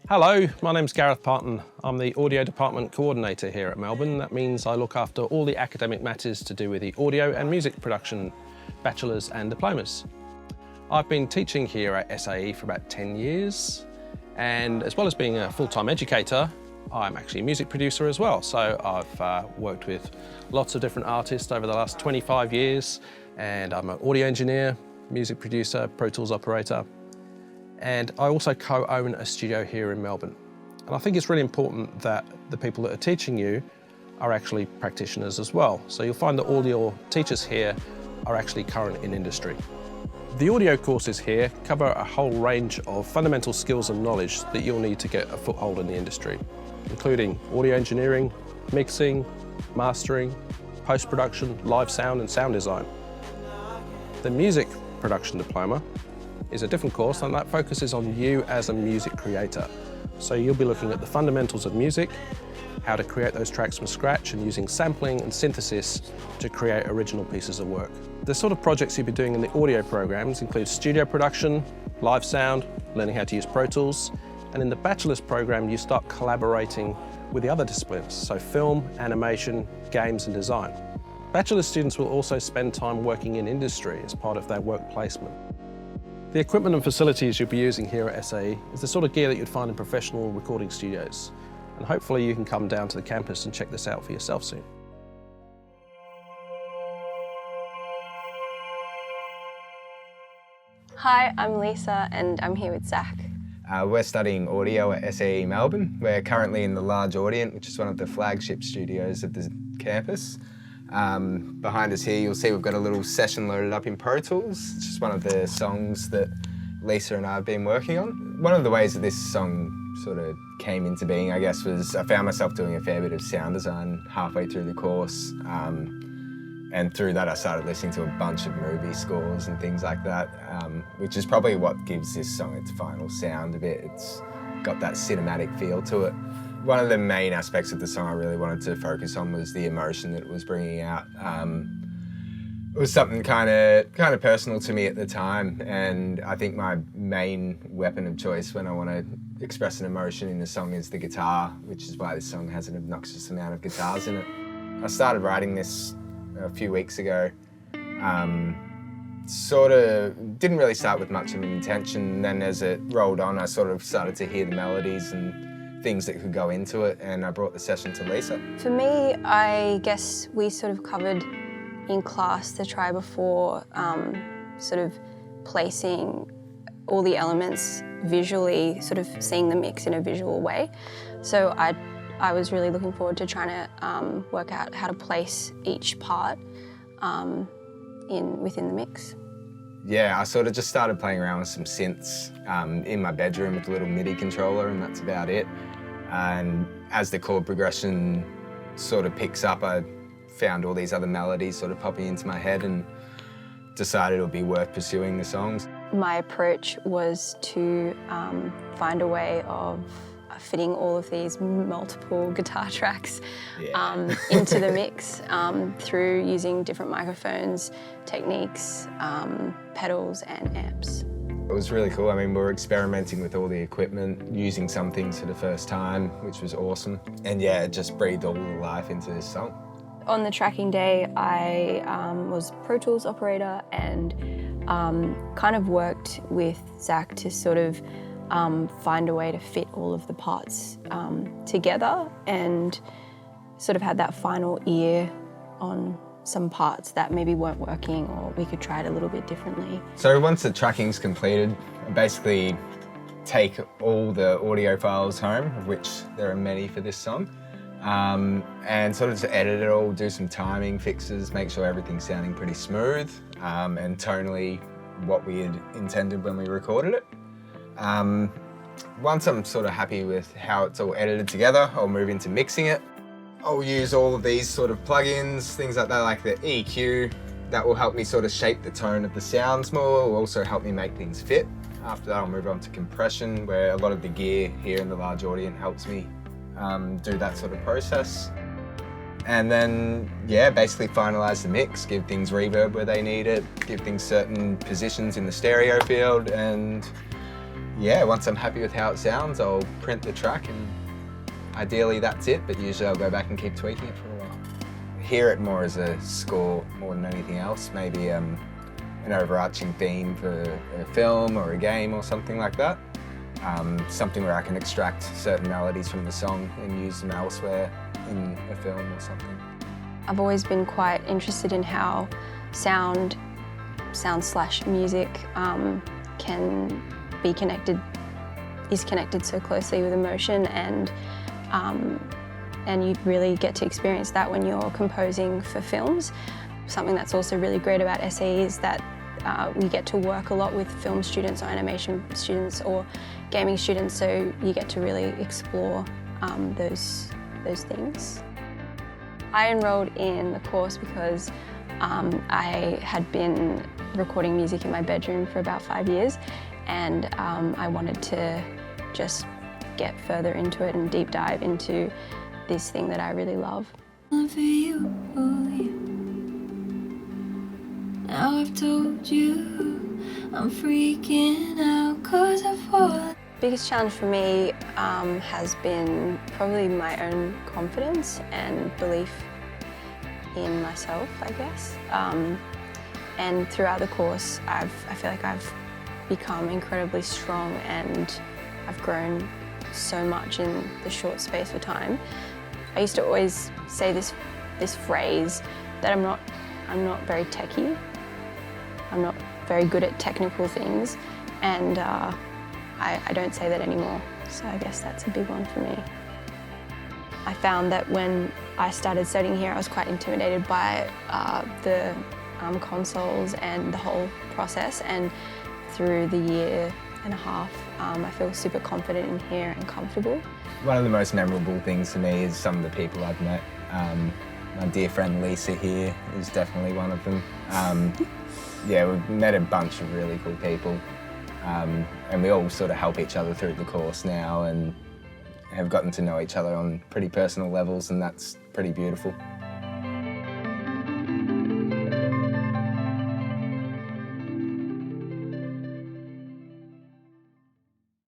Hello, my name's Gareth Parton. I'm the Audio Department Coordinator here at Melbourne. That means I look after all the academic matters to do with the audio and music production, bachelors and diplomas. I've been teaching here at SAE for about 10 years, and as well as being a full-time educator, I'm actually a music producer as well. So I've worked with lots of different artists over the last 25 years, and I'm an audio engineer, music producer, Pro Tools operator, and I also co-own a studio here in Melbourne. And I think it's really important that the people that are teaching you are actually practitioners as well. So you'll find that all your teachers here are actually current in industry. The audio courses here cover a whole range of fundamental skills and knowledge that you'll need to get a foothold in the industry, including audio engineering, mixing, mastering, post-production, live sound and sound design. The music production diploma is a different course, and that focuses on you as a music creator. So you'll be looking at the fundamentals of music, how to create those tracks from scratch and using sampling and synthesis to create original pieces of work. The sort of projects you'll be doing in the audio programs include studio production, live sound, learning how to use Pro Tools, and in the bachelor's program you start collaborating with the other disciplines, so film, animation, games and design. Bachelor students will also spend time working in industry as part of their work placement. The equipment and facilities you'll be using here at SAE is the sort of gear that you'd find in professional recording studios. And hopefully you can come down to the campus and check this out for yourself soon. Hi, I'm Lisa and I'm here with Zach. We're studying audio at SAE Melbourne. We're currently in the Large Audient, which is one of the flagship studios of the campus. Behind us here, you'll see we've got a little session loaded up in Pro Tools. It's just one of the songs that Lisa and I have been working on. One of the ways that this song sort of came into being, I guess, was I found myself doing a fair bit of sound design halfway through the course. And through that, I started listening to a bunch of movie scores and things like that, which is probably what gives this song its final sound a bit. It's got that cinematic feel to it. One of the main aspects of the song I really wanted to focus on was the emotion that it was bringing out. It was something kind of personal to me at the time, and I think my main weapon of choice when I want to express an emotion in a song is the guitar, which is why this song has an obnoxious amount of guitars in it. I started writing this a few weeks ago. Sort of didn't really start with much of an intention, and then as it rolled on, I sort of started to hear the melodies and things that could go into it, and I brought the session to Lisa. For me, I guess we sort of covered in class the try before, sort of placing all the elements visually, sort of seeing the mix in a visual way. So I was really looking forward to trying to work out how to place each part within the mix. Yeah, I sort of just started playing around with some synths in my bedroom with a little MIDI controller, and that's about it. And as the chord progression sort of picks up, I found all these other melodies sort of popping into my head and decided it would be worth pursuing the songs. My approach was to find a way of fitting all of these multiple guitar tracks into the mix through using different microphones, techniques, pedals and amps. It was really cool. I mean, we were experimenting with all the equipment, using some things for the first time, which was awesome. And yeah, it just breathed all the life into this song. On the tracking day, I was Pro Tools operator and kind of worked with Zach to sort of find a way to fit all of the parts together, and sort of had that final ear on some parts that maybe weren't working, or we could try it a little bit differently. So once the tracking's completed, I basically take all the audio files home, of which there are many for this song, and sort of just edit it all, do some timing fixes, make sure everything's sounding pretty smooth, and tonally what we had intended when we recorded it. Once I'm sort of happy with how it's all edited together, I'll move into mixing it. I'll use all of these sort of plugins, things like that, like the EQ. That will help me sort of shape the tone of the sounds more. It will also help me make things fit. After that, I'll move on to compression, where a lot of the gear here in the Large Audient helps me do that sort of process. And then, yeah, basically finalize the mix, give things reverb where they need it, give things certain positions in the stereo field, and yeah, once I'm happy with how it sounds, I'll print the track and ideally that's it, but usually I'll go back and keep tweaking it for a while. Hear it more as a score more than anything else, maybe an overarching theme for a film or a game or something like that. Something where I can extract certain melodies from the song and use them elsewhere in a film or something. I've always been quite interested in how sound / music can be connected, is connected so closely with emotion, and you really get to experience that when you're composing for films. Something that's also really great about SAE is that we get to work a lot with film students or animation students or gaming students, so you get to really explore those things. I enrolled in the course because I had been recording music in my bedroom for about 5 years, and I wanted to just get further into it and deep dive into this thing that I really love. Now I've told you I'm freaking out 'cause I fall. Biggest challenge for me has been probably my own confidence and belief in myself, I guess. And throughout the course, I feel like I've become incredibly strong, and I've grown so much in the short space of time. I used to always say this phrase that I'm not very techie. I'm not very good at technical things, and I don't say that anymore, so I guess that's a big one for me. I found that when I started studying here, I was quite intimidated by the consoles and the whole process, and through the year and a half, I feel super confident in here and comfortable. One of the most memorable things to me is some of the people I've met. My dear friend Lisa here is definitely one of them. Yeah, we've met a bunch of really cool people, and we all sort of help each other through the course now and have gotten to know each other on pretty personal levels, and that's pretty beautiful.